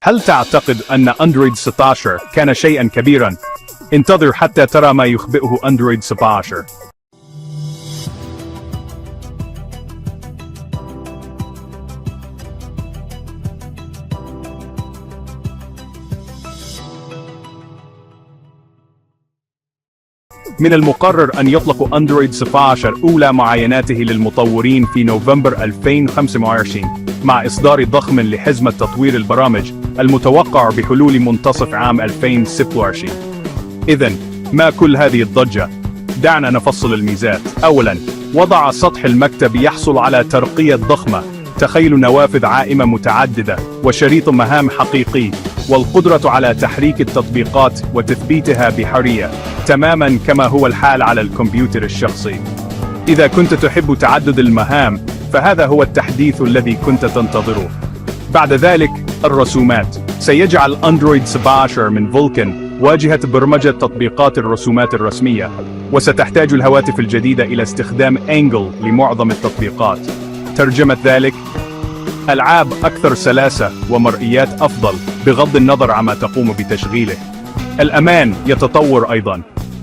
هل تعتقد أن أندرويد 16 كان شيئا كبيرا؟ انتظر حتى ترى ما يخبئه أندرويد 17. من المقرر أن يطلق أندرويد 16 أولى معايناته للمطورين في نوفمبر 2025 مع إصدار ضخم لحزمة تطوير البرامج المتوقع بحلول منتصف عام 2026. إذن، ما كل هذه الضجة؟ دعنا نفصل الميزات. أولاً، وضع سطح المكتب يحصل على ترقية ضخمة، تخيل نوافذ عائمة متعددة وشريط مهام حقيقي، والقدرة على تحريك التطبيقات وتثبيتها بحرية، تماماً كما هو الحال على الكمبيوتر الشخصي. إذا كنت تحب تعدد المهام، فهذا هو التحديث الذي كنت تنتظره. بعد ذلك، الرسومات. سيجعل أندرويد 17 من فولكن واجهة برمجة تطبيقات الرسومات الرسمية، وستحتاج الهواتف الجديدة إلى استخدام أنجل لمعظم التطبيقات. ترجمة ذلك: ألعاب أكثر سلاسة ومرئيات أفضل بغض النظر عما تقوم بتشغيله. الأمان يتطور أيضاً.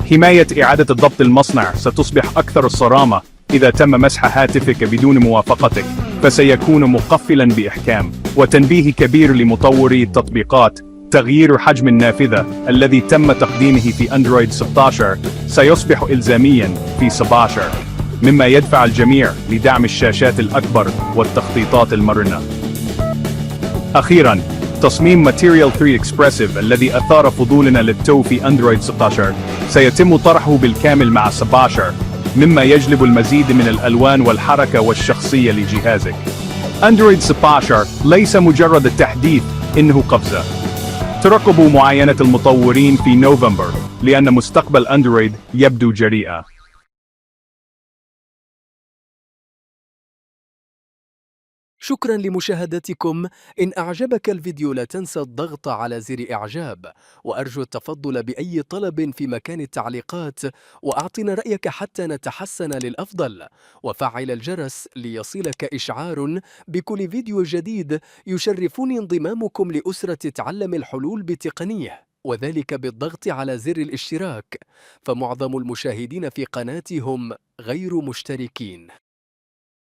حماية إعادة الضبط المصنع ستصبح أكثر صرامة إذا تم مسح هاتفك بدون موافقتك، فسيكون مقفلاً بإحكام. وتنبيه كبير لمطوري التطبيقات: تغيير حجم النافذة الذي تم تقديمه في أندرويد 16 سيصبح إلزامياً في 17، مما يدفع الجميع لدعم الشاشات الأكبر والتخطيطات المرنة. أخيراً، تصميم Material 3 Expressive الذي أثار فضولنا للتو في أندرويد 16 سيتم طرحه بالكامل مع 17، مما يجلب المزيد من الألوان والحركة والشخصية لجهازك. أندرويد 16 ليس مجرد التحديث، إنه قفزة. ترقبوا معاينة المطورين في نوفمبر، لأن مستقبل أندرويد يبدو جريئا. شكرا لمشاهدتكم. إن أعجبك الفيديو لا تنسى الضغط على زر إعجاب، وأرجو التفضل بأي طلب في مكان التعليقات، وأعطنا رأيك حتى نتحسن للأفضل، وفعل الجرس ليصلك إشعار بكل فيديو جديد. يشرفني انضمامكم لأسرة تعلم الحلول بتقنية، وذلك بالضغط على زر الاشتراك، فمعظم المشاهدين في قناتي هم غير مشتركين.